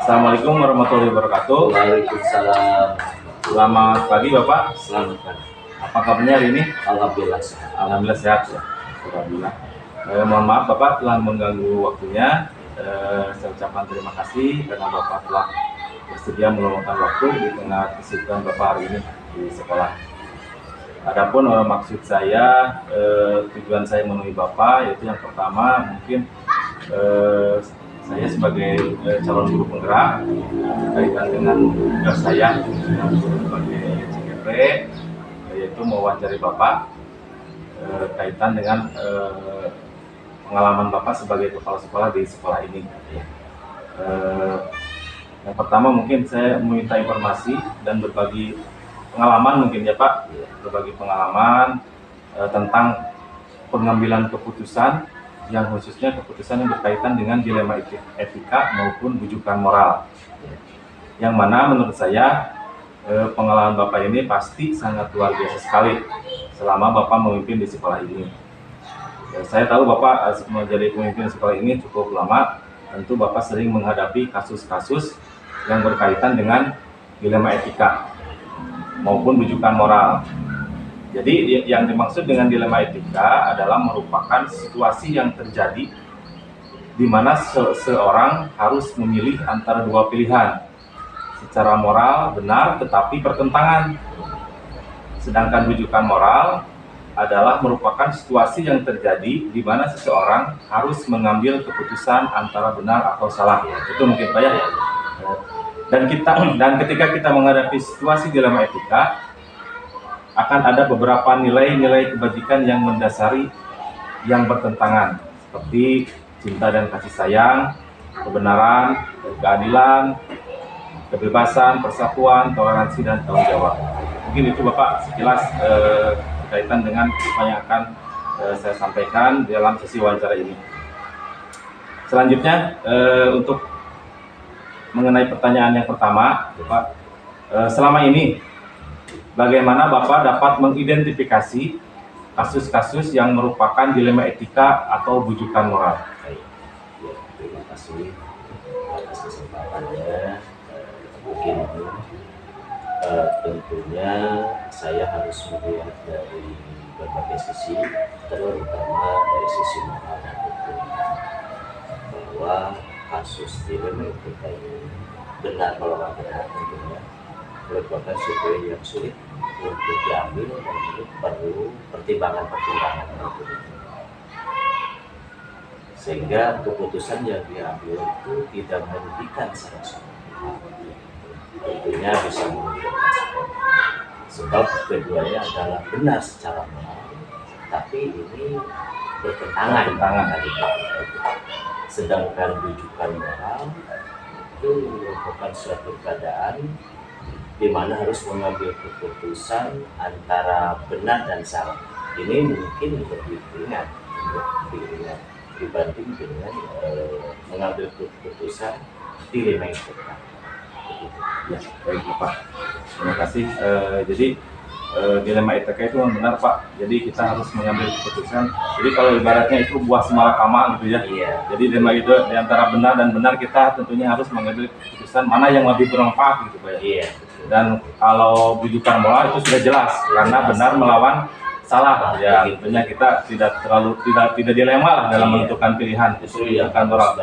Assalamualaikum warahmatullahi wabarakatuh. Waalaikumsalam. Selamat pagi Bapak. Selamat pagi. Apa kabarnya hari ini? Alhamdulillah sehat. Alhamdulillah sehat ya. Alhamdulillah. Mohon maaf Bapak telah mengganggu waktunya. Saya ucapkan terima kasih karena Bapak telah bersedia meluangkan waktu di tengah kesibukan Bapak hari ini di sekolah. Adapun maksud saya, tujuan saya menemui Bapak yaitu yang pertama mungkin saya sebagai calon guru penggerak berkaitan dengan tugas saya sebagai CGP, yaitu mewawancari Bapak kaitan dengan pengalaman Bapak sebagai kepala sekolah di sekolah ini. Yang pertama mungkin saya meminta informasi dan berbagi pengalaman mungkin ya Pak, berbagi pengalaman tentang pengambilan keputusan yang khususnya keputusan yang berkaitan dengan dilema etika maupun rujukan moral. Yang mana menurut saya pengalaman Bapak ini pasti sangat luar biasa sekali selama Bapak memimpin di sekolah ini. Saya tahu Bapak menjadi pemimpin sekolah ini cukup lama, tentu Bapak sering menghadapi kasus-kasus yang berkaitan dengan dilema etika maupun rujukan moral. Jadi yang dimaksud dengan dilema etika adalah merupakan situasi yang terjadi di mana seseorang harus memilih antara dua pilihan. Secara moral benar tetapi bertentangan. Sedangkan rujukan moral adalah merupakan situasi yang terjadi di mana seseorang harus mengambil keputusan antara benar atau salah. Itu mungkin Pak ya. Dan ketika kita menghadapi situasi dilema etika, akan ada beberapa nilai-nilai kebajikan yang mendasari yang bertentangan, seperti cinta dan kasih sayang, kebenaran, keadilan, kebebasan, persatuan, toleransi, dan tanggung jawab. Mungkin itu Bapak sekilas berkaitan dengan apa yang akan saya sampaikan dalam sesi wawancara ini. Selanjutnya untuk mengenai pertanyaan yang pertama, Bapak, selama ini bagaimana Bapak dapat mengidentifikasi kasus-kasus yang merupakan dilema etika atau rujukan moral? Ya, terima kasih atas kesempatannya. Mungkin tentunya saya harus melihat dari berbagai sisi, terutama dari sisi moral dan hukum, bahwa kasus dilema etika ini benar kalau benar tentunya merupakan sesuatu yang sulit untuk diambil dan ini perlu pertimbangan-pertimbangan sehingga keputusan yang diambil itu tidak merugikan salah satu tentunya bisa merugikan sebab keduanya adalah benar secara moral tapi ini bertentangan. Sedangkan rujukan moral itu merupakan suatu keadaan di mana harus mengambil keputusan antara benar dan salah. Ini mungkin lebih ringan dibanding dengan mengambil keputusan dilema etika. Ya, baik Bapak. Terima kasih. Jadi dilema etika itu benar Pak. Jadi kita harus mengambil keputusan. Jadi kalau ibaratnya itu buah semalakama gitu ya. Iya. Jadi dilema itu di antara benar dan benar kita tentunya harus mengambil keputusan mana yang lebih bermanfaat gitu Pak ya. Iya. Dan kalau rujukan moral itu sudah jelas karena benar melawan salah ya, tentunya kita tidak dilema lah dalam menentukan pilihan. Justru yang moral.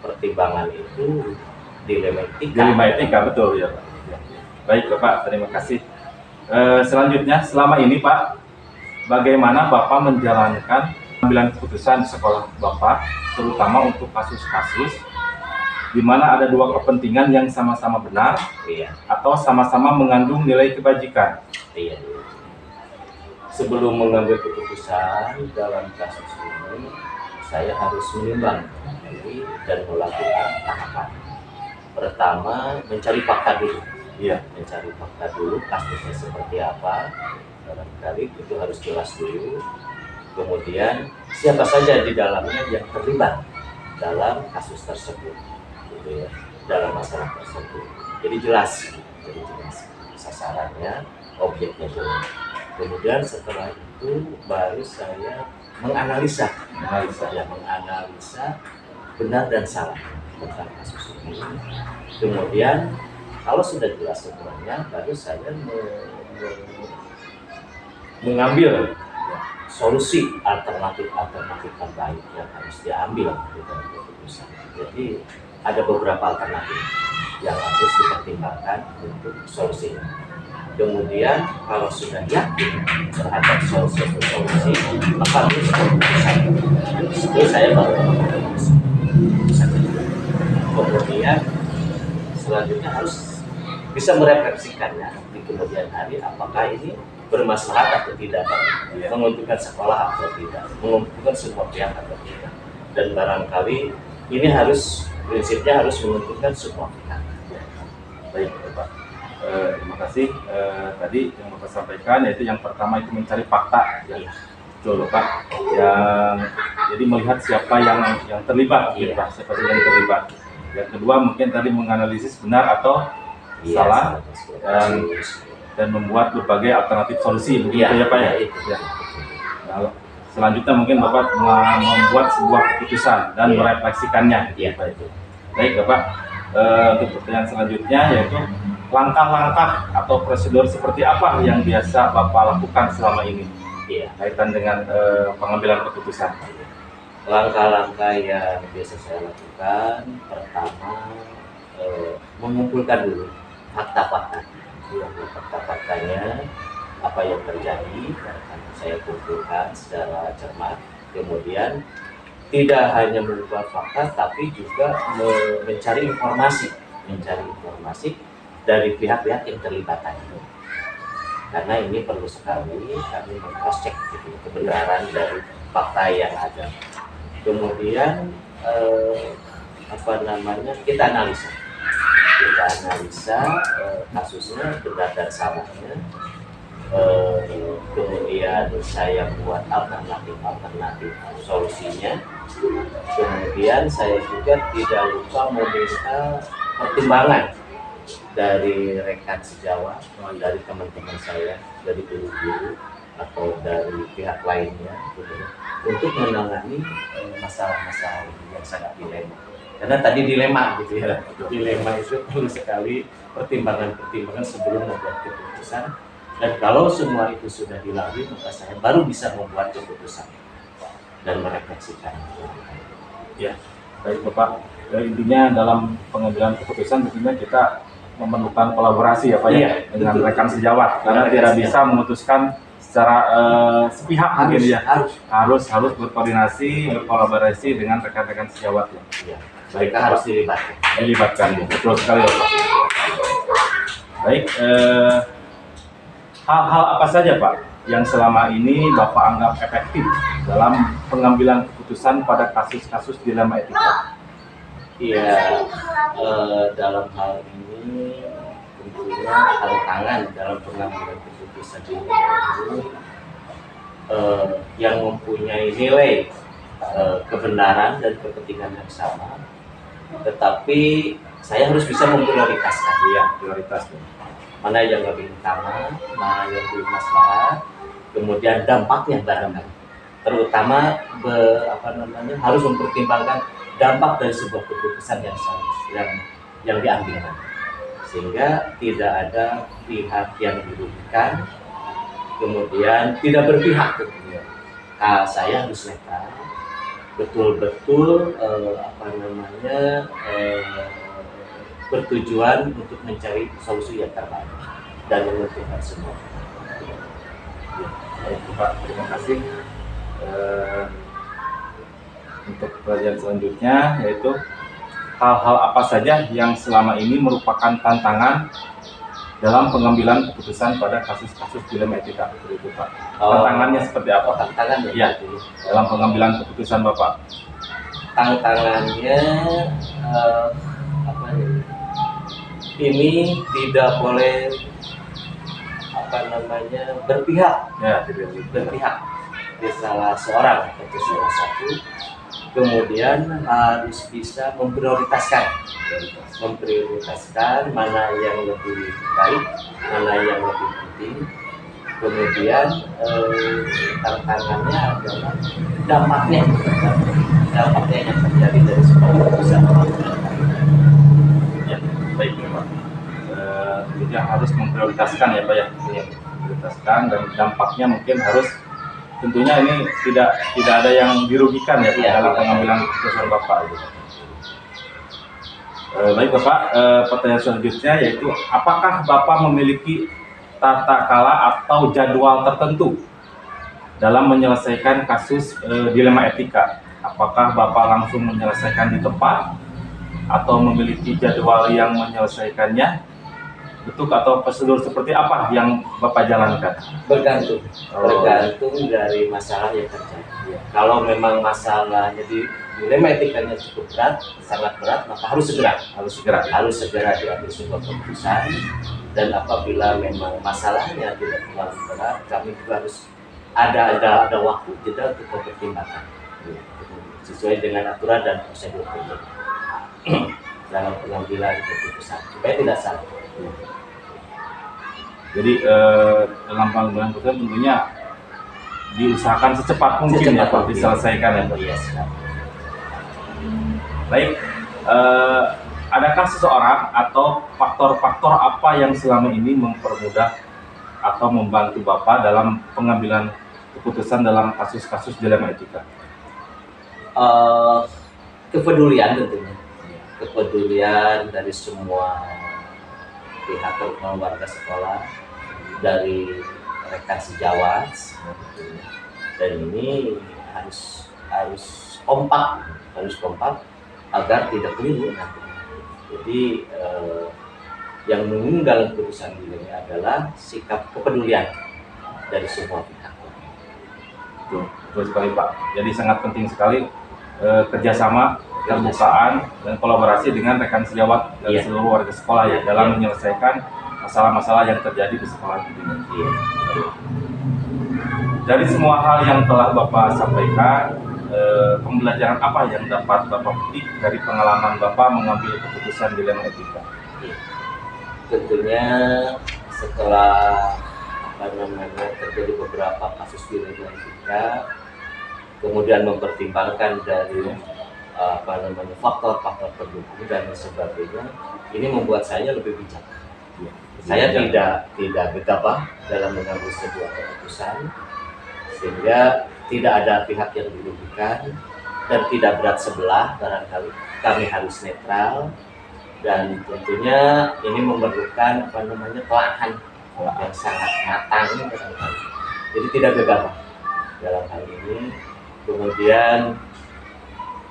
Pertimbangan itu dilema etika betul ya Pak. Baik Bapak, terima kasih. Selanjutnya selama ini Pak, bagaimana Bapak menjalankan pengambilan keputusan di sekolah Bapak, terutama untuk kasus-kasus di mana ada dua kepentingan yang sama-sama benar, atau sama-sama mengandung nilai kebajikan. Sebelum mengambil keputusan dalam kasus ini, saya harus menimbang dan melakukan tahapan. Pertama, mencari fakta dulu. Mencari fakta dulu, kasusnya seperti apa. Barangkali itu harus jelas dulu. Kemudian, siapa saja di dalamnya yang terlibat dalam kasus tersebut. Dalam masalah tersebut, jadi jelas sasarannya, objeknya dulu. Kemudian setelah itu baru saya menganalisa benar dan salah tentang kasus ini. Kemudian kalau sudah jelas semuanya, baru saya mengambil solusi alternatif terbaik yang harus diambil di dalam keputusan. Jadi ada beberapa alternatif yang harus dipertimbangkan untuk solusinya. Kemudian kalau sudah yakin terhadap solusi, maka harus keputusan. Itu saya baru keputusan. Kemudian selanjutnya harus bisa merefleksikannya di kemudian hari, apakah ini bermaslahat atau tidak, menguntungkan sekolah atau tidak, menguntungkan semua pihak atau tidak. Dan barangkali ini prinsipnya harus menguntungkan semua pihak. Baik Bapak, terima kasih. Tadi yang Bapak sampaikan yaitu yang pertama itu mencari fakta, Iya. betul Bapak. Jadi melihat siapa yang terlibat, gitu, Pak. Siapa saja yang terlibat. Yang kedua mungkin tadi menganalisis benar atau salah dan membuat berbagai alternatif solusi, begitu ya Pak ya. Ya. Nah, selanjutnya mungkin Bapak membuat sebuah keputusan dan merefleksikannya. Iya. Baik Bapak, untuk pertanyaan selanjutnya yaitu langkah-langkah atau prosedur seperti apa yang biasa Bapak lakukan selama ini kaitan dengan pengambilan keputusan? Langkah-langkah yang biasa saya lakukan, pertama mengumpulkan dulu fakta-fakta. Fakta-faktanya apa yang terjadi akan saya kumpulkan secara cermat. Kemudian tidak hanya mengubah fakta, tapi juga mencari informasi dari pihak-pihak yang terlibat tadi. Karena ini perlu sekali kami meng-cross-check kebenaran dari fakta yang ada. Kemudian kita analisa kasusnya, benar dan salahnya. Kemudian saya buat alternatif solusinya. Kemudian saya juga tidak lupa meminta pertimbangan dari rekan sejawat, dari teman-teman saya, dari guru-guru atau dari pihak lainnya, untuk menangani masalah-masalah yang sangat dilema. Karena tadi dilema gitu ya, dilema itu perlu sekali pertimbangan sebelum membuat keputusan. Dan kalau semua itu sudah dilalui, maka saya baru bisa membuat keputusan dan merefleksikan. Ya, baik Bapak. Intinya dalam pengambilan keputusan tentunya kita memerlukan kolaborasi ya Pak ya, dengan rekan sejawat, karena tidak bisa memutuskan secara sepihak, harus berkolaborasi dengan rekan-rekan sejawat ya. Mereka harus dilibatkan. Betul sekali Bapak. Baik, hal-hal apa saja Pak yang selama ini Bapak anggap efektif dalam pengambilan keputusan pada kasus-kasus dilema etika? Iya, dalam hal ini tentunya tantangan dalam pengambilan keputusan ini yang mempunyai nilai kebenaran dan kepentingan yang sama, tetapi saya harus bisa memprioritaskan mana yang lebih utama, mana yang lebih maslahat, kemudian dampaknya barangkali, terutama harus mempertimbangkan dampak dari sebuah keputusan yang diambil, sehingga tidak ada pihak yang dirugikan, kemudian tidak berpihak. Saya harus netral, betul-betul bertujuan untuk mencari solusi yang terbaik dan menguntungkan semua. Baik Pak, terima kasih. Untuk pelajaran selanjutnya yaitu hal-hal apa saja yang selama ini merupakan tantangan dalam pengambilan keputusan pada kasus-kasus dilema etika, itu Pak. Tantangannya seperti apa? Tantangannya ya, dalam pengambilan keputusan Bapak. Tantangannya ini tidak boleh berpihak di salah seorang atau salah satu. Kemudian harus bisa memprioritaskan mana yang lebih baik, mana yang lebih penting. Kemudian tantangannya adalah dampaknya yang terjadi dari sebuah prioritaskan ya Pak ya. Prioritaskan, dan dampaknya mungkin harus, tentunya ini tidak ada yang dirugikan ya Pak, dalam pengambilan keputusan Bapak gitu. Baik Bapak, pertanyaan selanjutnya yaitu apakah Bapak memiliki tata kala atau jadwal tertentu dalam menyelesaikan kasus dilema etika? Apakah Bapak langsung menyelesaikan di tempat atau memiliki jadwal yang menyelesaikannya? Bentuk atau prosedur seperti apa yang Bapak jalankan? Bergantung dari masalah yang terjadi. Kalau memang masalahnya di dilema etikanya cukup berat, sangat berat, maka harus segera diambil sebuah keputusan. Dan apabila memang masalahnya tidak terlalu berat, kami juga harus ada waktu jeda untuk mempertimbangkan sesuai dengan aturan dan prosedur dalam pengambilan keputusan supaya tidak salah. Jadi dalam pengambilan keputusan tentunya diusahakan secepat mungkin ya Pak diselesaikan ya Pak. Yes. Baik, adakah seseorang atau faktor-faktor apa yang selama ini mempermudah atau membantu Bapak dalam pengambilan keputusan dalam kasus-kasus dilema etika? Kepedulian tentunya, kepedulian dari semua pihak, terutama warga sekolah, dari rekan sejawat, dan ini harus kompak agar tidak keliru nanti. Jadi yang menunggal keputusan ini adalah sikap kepedulian dari semua pihak. Betul sekali Pak. Jadi sangat penting sekali kerjasama, keterbukaan, dan kolaborasi dengan rekan sejawat dan seluruh warga sekolah ya dalam menyelesaikan masalah-masalah yang terjadi di sekolah ini. Dari semua hal yang telah Bapak sampaikan, pembelajaran apa yang dapat Bapak petik dari pengalaman Bapak mengambil keputusan dilema etika? Tentunya setelah terjadi beberapa kasus dilema etika, kemudian mempertimbangkan dari faktor-faktor pendukung dan sebagainya, ini membuat saya lebih bijak. Saya tidak gegabah dalam mengambil sebuah keputusan, sehingga tidak ada pihak yang dirugikan dan tidak berat sebelah. Barangkali kami harus netral, dan tentunya ini memerlukan telahan yang sangat matang barangkali. Jadi tidak gegabah dalam hal ini. Kemudian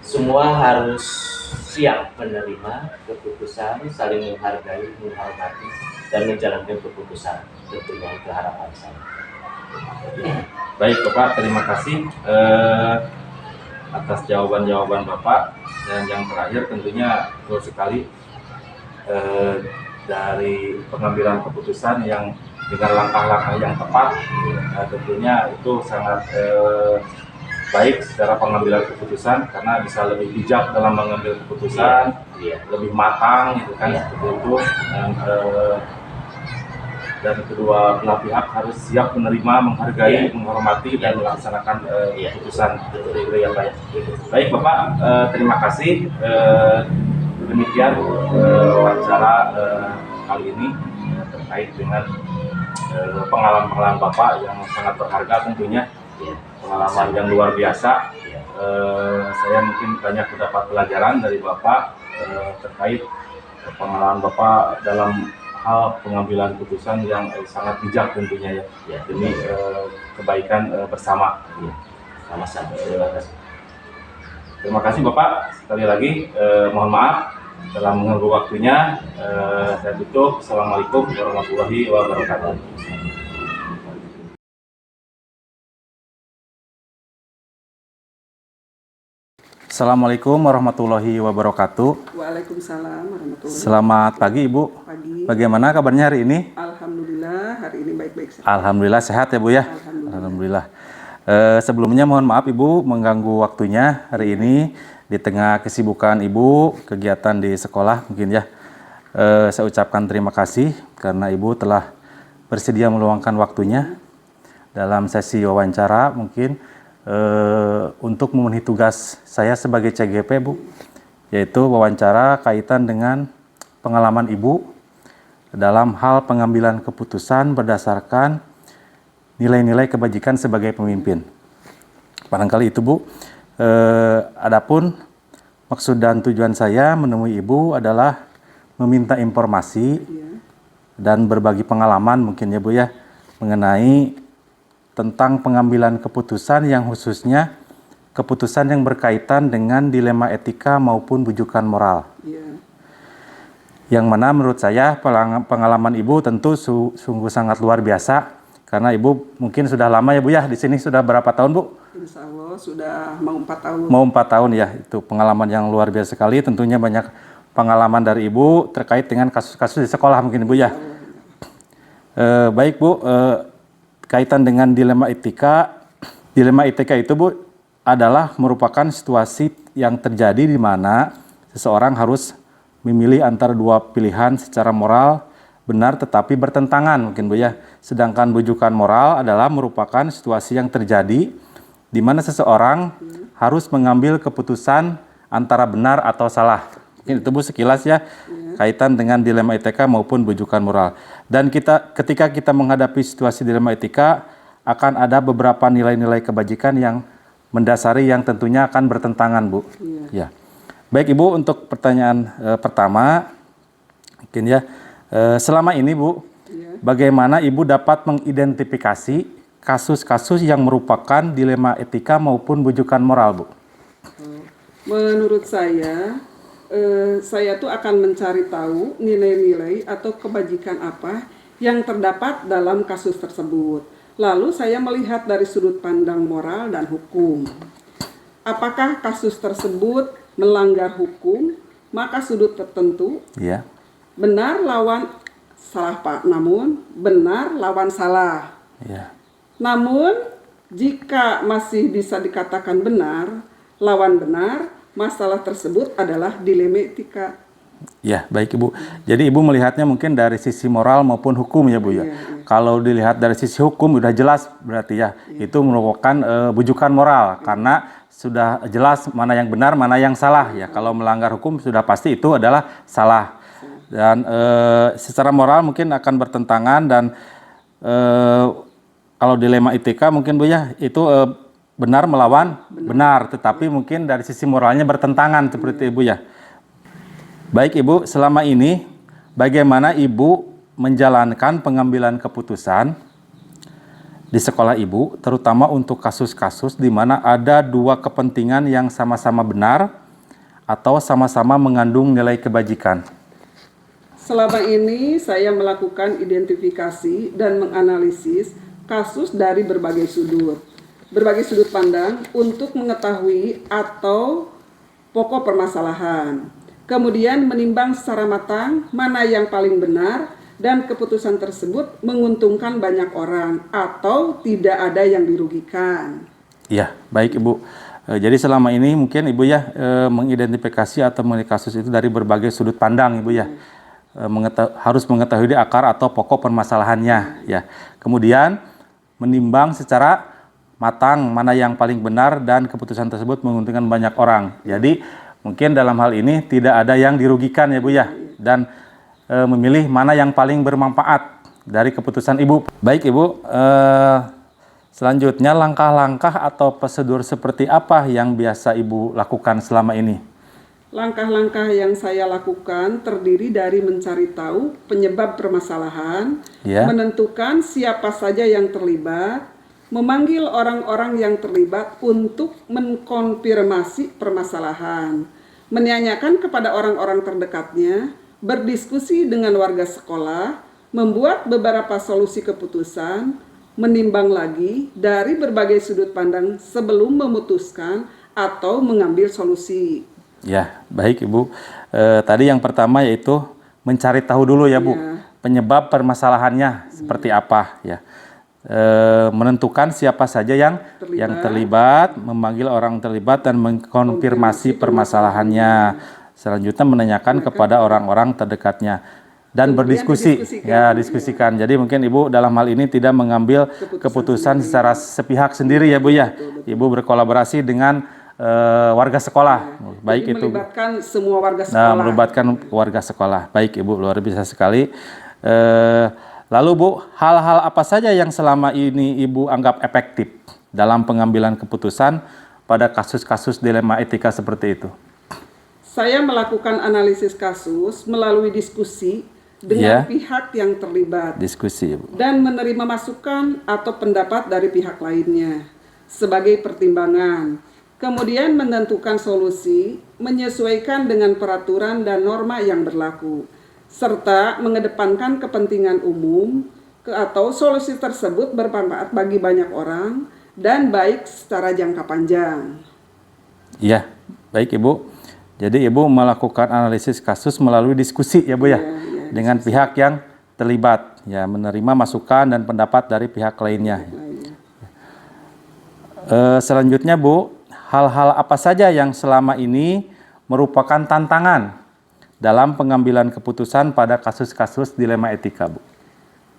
semua harus siap menerima keputusan, saling menghargai, menghormati, dan menjalankan keputusan. Tentunya itu harapan saya. Baik Bapak, terima kasih atas jawaban-jawaban Bapak. Dan yang terakhir tentunya betul sekali dari pengambilan keputusan yang dengan langkah-langkah yang tepat, tentunya itu sangat baik secara pengambilan keputusan, karena bisa lebih bijak dalam mengambil keputusan, lebih matang gitu kan, seperti itu. Dan kedua belah pihak harus siap menerima, menghargai, menghormati, dan melaksanakan keputusan itu ya Pak. Baik Bapak, terima kasih. Demikian wawancara kali ini terkait dengan pengalaman Bapak yang sangat berharga tentunya, pengalaman yang luar biasa. Saya mungkin banyak mendapat pelajaran dari Bapak terkait pengalaman Bapak dalam hal pengambilan keputusan yang sangat bijak tentunya ya, demi kebaikan bersama. Sama-sama. Terima kasih Bapak. Sekali lagi mohon maaf telah mengganggu waktunya. Saya tutup. Assalamualaikum warahmatullahi wabarakatuh. Assalamualaikum warahmatullahi wabarakatuh. Waalaikumsalam warahmatullahi wabarakatuh. Selamat pagi Ibu. Pagi. Bagaimana kabarnya hari ini? Alhamdulillah hari ini baik-baik saja. Alhamdulillah sehat ya Bu ya. Alhamdulillah. Sebelumnya mohon maaf Ibu mengganggu waktunya hari ini di tengah kesibukan Ibu, kegiatan di sekolah mungkin ya. Saya ucapkan terima kasih karena Ibu telah bersedia meluangkan waktunya dalam sesi wawancara mungkin untuk memenuhi tugas saya sebagai CGP Bu, yaitu wawancara kaitan dengan pengalaman Ibu dalam hal pengambilan keputusan berdasarkan nilai-nilai kebajikan sebagai pemimpin. Barangkali itu Bu. Adapun maksud dan tujuan saya menemui Ibu adalah meminta informasi dan berbagi pengalaman mungkin ya Bu ya, mengenai tentang pengambilan keputusan yang khususnya keputusan yang berkaitan dengan dilema etika maupun bujukan moral. Yang mana menurut saya pengalaman Ibu tentu sungguh sangat luar biasa, karena Ibu mungkin sudah lama ya Bu ya, di sini sudah berapa tahun Bu? Insya Allah sudah mau 4 tahun. Mau 4 tahun ya, itu pengalaman yang luar biasa sekali. Tentunya banyak pengalaman dari Ibu terkait dengan kasus-kasus di sekolah mungkin Ibu ya. Baik Bu, kaitan dengan dilema etika itu Bu adalah merupakan situasi yang terjadi di mana seseorang harus memilih antara dua pilihan secara moral benar tetapi bertentangan mungkin Bu ya. Sedangkan bujukan moral adalah merupakan situasi yang terjadi di mana seseorang harus mengambil keputusan antara benar atau salah. Mungkin itu Bu sekilas ya, kaitan dengan dilema etika maupun bujukan moral. Dan ketika kita menghadapi situasi dilema etika, akan ada beberapa nilai-nilai kebajikan yang mendasari yang tentunya akan bertentangan Bu. Ya. Baik Ibu, untuk pertanyaan pertama, mungkin ya, selama ini Bu, bagaimana Ibu dapat mengidentifikasi kasus-kasus yang merupakan dilema etika maupun bujukan moral Bu? Menurut saya tuh akan mencari tahu nilai-nilai atau kebajikan apa yang terdapat dalam kasus tersebut. Lalu saya melihat dari sudut pandang moral dan hukum. Apakah kasus tersebut melanggar hukum, maka sudut tertentu benar lawan salah Pak, namun benar lawan salah. Namun jika masih bisa dikatakan benar lawan benar, masalah tersebut adalah dilema etika. Ya, baik Ibu. Jadi Ibu melihatnya mungkin dari sisi moral maupun hukum ya Bu ya. Kalau dilihat dari sisi hukum udah jelas berarti ya, itu merupakan bujukan moral karena sudah jelas mana yang benar, mana yang salah ya. Kalau melanggar hukum sudah pasti itu adalah salah. Dan secara moral mungkin akan bertentangan dan kalau dilema etika mungkin Bu ya, itu benar melawan benar, tetapi mungkin dari sisi moralnya bertentangan seperti Ibu ya. Baik Ibu, selama ini bagaimana Ibu menjalankan pengambilan keputusan di sekolah Ibu, terutama untuk kasus-kasus di mana ada dua kepentingan yang sama-sama benar atau sama-sama mengandung nilai kebajikan? Selama ini saya melakukan identifikasi dan menganalisis kasus dari berbagai sudut pandang untuk mengetahui atau pokok permasalahan. Kemudian menimbang secara matang mana yang paling benar dan keputusan tersebut menguntungkan banyak orang atau tidak ada yang dirugikan. Ya, baik Ibu. Jadi selama ini mungkin Ibu ya mengidentifikasi atau melihat kasus itu dari berbagai sudut pandang Ibu ya. Harus mengetahui di akar atau pokok permasalahannya ya. Kemudian menimbang secara matang mana yang paling benar dan keputusan tersebut menguntungkan banyak orang. Jadi mungkin dalam hal ini tidak ada yang dirugikan ya Bu ya, dan memilih mana yang paling bermanfaat dari keputusan Ibu. Baik Ibu, selanjutnya langkah-langkah atau prosedur seperti apa yang biasa Ibu lakukan selama ini? Langkah-langkah yang saya lakukan terdiri dari mencari tahu penyebab permasalahan, menentukan siapa saja yang terlibat, memanggil orang-orang yang terlibat untuk mengkonfirmasi permasalahan, menanyakan kepada orang-orang terdekatnya, berdiskusi dengan warga sekolah, membuat beberapa solusi keputusan, menimbang lagi dari berbagai sudut pandang sebelum memutuskan atau mengambil solusi. Ya, baik Ibu. Tadi yang pertama yaitu mencari tahu dulu ya Bu, penyebab permasalahannya seperti apa ya. Menentukan siapa saja yang terlibat, memanggil orang terlibat dan mengkonfirmasi permasalahannya. Selanjutnya menanyakan kepada orang-orang terdekatnya dan berdiskusi, diskusikan. Jadi mungkin Ibu dalam hal ini tidak mengambil keputusan secara sepihak sendiri ya Bu ya. Ibu berkolaborasi dengan warga sekolah. Baik itu melibatkan semua warga sekolah. Nah, melibatkan warga sekolah. Baik Ibu, luar biasa sekali. Lalu Bu, hal-hal apa saja yang selama ini Ibu anggap efektif dalam pengambilan keputusan pada kasus-kasus dilema etika seperti itu? Saya melakukan analisis kasus melalui diskusi dengan pihak yang terlibat. Diskusi, Bu. Dan menerima masukan atau pendapat dari pihak lainnya sebagai pertimbangan. Kemudian menentukan solusi menyesuaikan dengan peraturan dan norma yang berlaku, serta mengedepankan kepentingan umum atau solusi tersebut bermanfaat bagi banyak orang dan baik secara jangka panjang. Iya, baik Ibu. Jadi Ibu melakukan analisis kasus melalui diskusi ya Bu ya, dengan pihak yang terlibat, ya menerima masukan dan pendapat dari pihak lainnya. Selanjutnya Bu, hal-hal apa saja yang selama ini merupakan tantangan dalam pengambilan keputusan pada kasus-kasus dilema etika, Bu?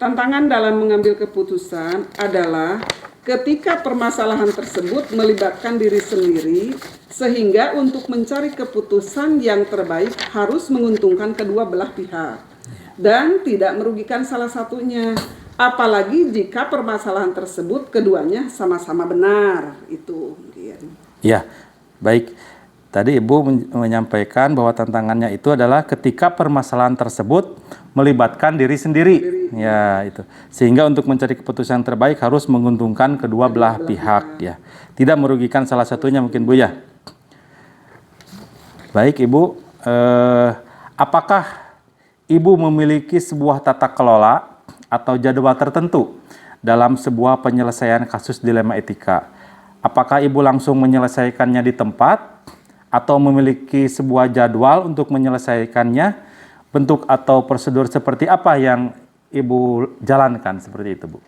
Tantangan dalam mengambil keputusan adalah ketika permasalahan tersebut melibatkan diri sendiri, sehingga untuk mencari keputusan yang terbaik harus menguntungkan kedua belah pihak dan tidak merugikan salah satunya. Apalagi jika permasalahan tersebut keduanya sama-sama benar, itu mungkin. Ya, baik. Tadi Ibu menyampaikan bahwa tantangannya itu adalah ketika permasalahan tersebut melibatkan diri sendiri. Ya, itu. Sehingga untuk mencari keputusan terbaik harus menguntungkan kedua belah pihak ya. Tidak merugikan salah satunya mungkin Bu ya. Baik Ibu, apakah Ibu memiliki sebuah tata kelola atau jadwal tertentu dalam sebuah penyelesaian kasus dilema etika? Apakah Ibu langsung menyelesaikannya di tempat atau memiliki sebuah jadwal untuk menyelesaikannya? Bentuk atau prosedur seperti apa yang Ibu jalankan seperti itu, Bu?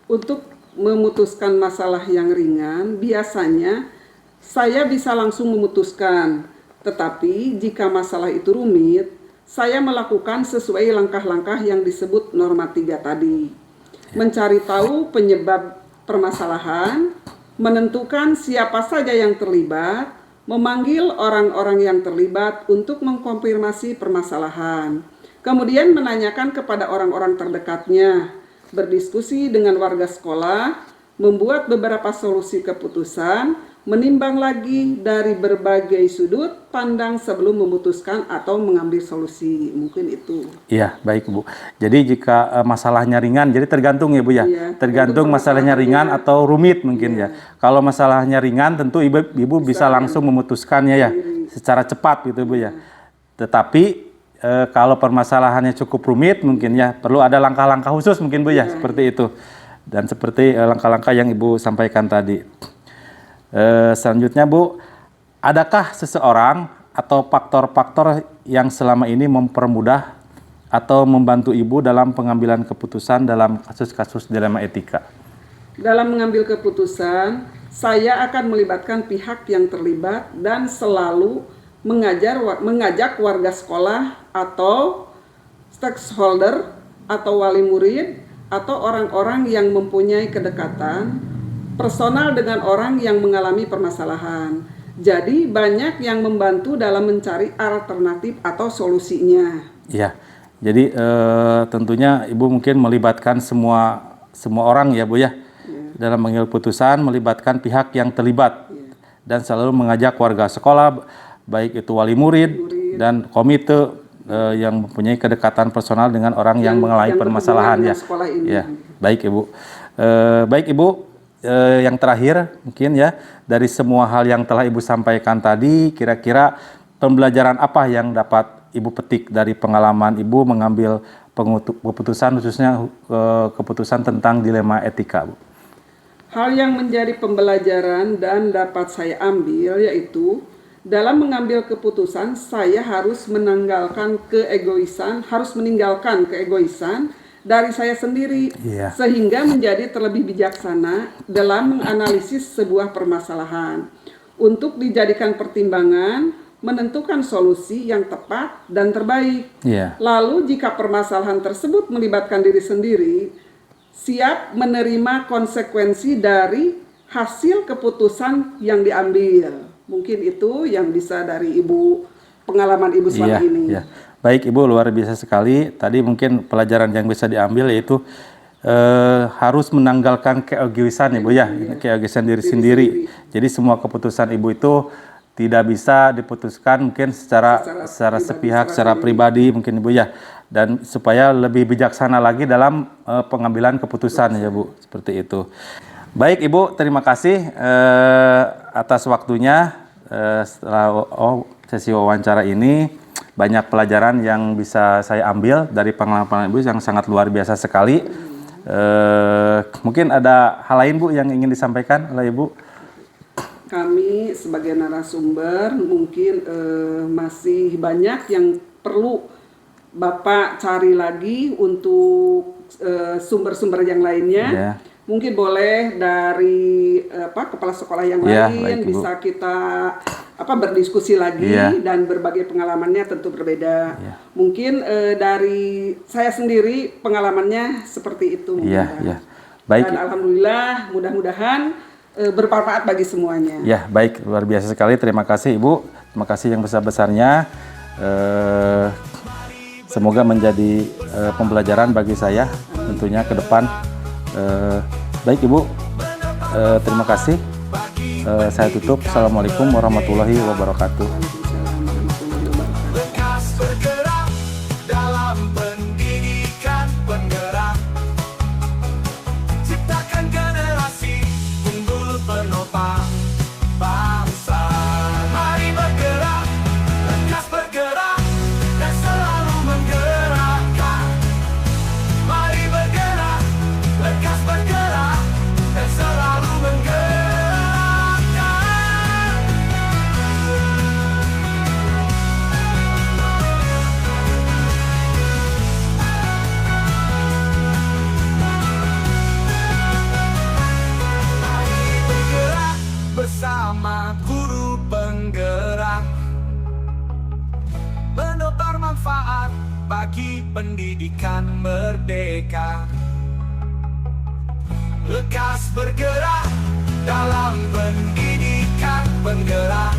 Untuk memutuskan masalah yang ringan, biasanya saya bisa langsung memutuskan. Tetapi jika masalah itu rumit, saya melakukan sesuai langkah-langkah yang disebut norma 3 tadi. Mencari tahu penyebab permasalahan, menentukan siapa saja yang terlibat, memanggil orang-orang yang terlibat untuk mengkonfirmasi permasalahan, kemudian menanyakan kepada orang-orang terdekatnya, berdiskusi dengan warga sekolah, membuat beberapa solusi keputusan, menimbang lagi dari berbagai sudut pandang sebelum memutuskan atau mengambil solusi. Mungkin itu. Iya, baik Bu. Jadi jika masalahnya ringan, jadi tergantung ya Bu ya. Iya, tergantung masalahnya ringan atau rumit mungkin ya. Kalau masalahnya ringan tentu Ibu bisa langsung memutuskannya ya secara cepat gitu Bu ya. Tetapi kalau permasalahannya cukup rumit mungkin ya perlu ada langkah-langkah khusus mungkin Bu ya, seperti itu. Dan seperti langkah-langkah yang Ibu sampaikan tadi. Selanjutnya Bu, adakah seseorang atau faktor-faktor yang selama ini mempermudah atau membantu Ibu dalam pengambilan keputusan dalam kasus-kasus dilema etika? Dalam mengambil keputusan, saya akan melibatkan pihak yang terlibat dan selalu mengajak warga sekolah atau stakeholder atau wali murid atau orang-orang yang mempunyai kedekatan personal dengan orang yang mengalami permasalahan. Jadi banyak yang membantu dalam mencari alternatif atau solusinya. Iya, jadi tentunya Ibu mungkin melibatkan semua orang ya Bu ya, dalam mengambil keputusan, melibatkan pihak yang terlibat dan selalu mengajak warga sekolah, baik itu wali murid dan komite yang mempunyai kedekatan personal dengan orang yang mengalami permasalahan ya. Ya, baik Ibu. Baik Ibu. Yang terakhir mungkin ya, dari semua hal yang telah Ibu sampaikan tadi, kira-kira pembelajaran apa yang dapat Ibu petik dari pengalaman Ibu mengambil keputusan, khususnya keputusan tentang dilema etika, Bu? Hal yang menjadi pembelajaran dan dapat saya ambil yaitu dalam mengambil keputusan saya harus meninggalkan keegoisan dari saya sendiri, sehingga menjadi terlebih bijaksana dalam menganalisis sebuah permasalahan untuk dijadikan pertimbangan, menentukan solusi yang tepat dan terbaik. Lalu jika permasalahan tersebut melibatkan diri sendiri, siap menerima konsekuensi dari hasil keputusan yang diambil. Mungkin itu yang bisa dari Ibu pengalaman Ibu selama ini. Iya. Baik Ibu, luar biasa sekali. Tadi mungkin pelajaran yang bisa diambil yaitu harus menanggalkan keegoisan Ibu ya, keegoisan diri sendiri. Jadi semua keputusan Ibu itu tidak bisa diputuskan mungkin secara sepihak, secara pribadi mungkin Ibu ya. Dan supaya lebih bijaksana lagi dalam pengambilan keputusan ya Bu, seperti itu. Baik Ibu, terima kasih atas waktunya. Setelah sesi wawancara ini banyak pelajaran yang bisa saya ambil dari pengalaman Ibu yang sangat luar biasa sekali. Mungkin ada hal lain Bu yang ingin disampaikan oleh Ibu? Kami sebagai narasumber mungkin masih banyak yang perlu Bapak cari lagi untuk sumber-sumber yang lainnya. Yeah. Mungkin boleh dari kepala sekolah yang lain baik, bisa kita berdiskusi lagi dan berbagai pengalamannya tentu berbeda. Mungkin dari saya sendiri pengalamannya seperti itu. Baik. Dan alhamdulillah mudah-mudahan bermanfaat bagi semuanya. Ya, baik, luar biasa sekali. Terima kasih Ibu. Terima kasih yang besar-besarnya. Semoga menjadi pembelajaran bagi saya tentunya ke depan. Baik Ibu, terima kasih. Saya tutup. Assalamualaikum warahmatullahi wabarakatuh. Lekas bergerak dalam pendidikan penggerak, ciptakan generasi unggul penopang bangsa. Mari bergerak, lekas bergerak, dan selalu menggerakkan. Mari bergerak, lekas bergerak, dan selalu menggerakkan. Bersama guru penggerak, menebar manfaat bagi pendidikan merdeka. Lekas bergerak dalam pendidikan penggerak,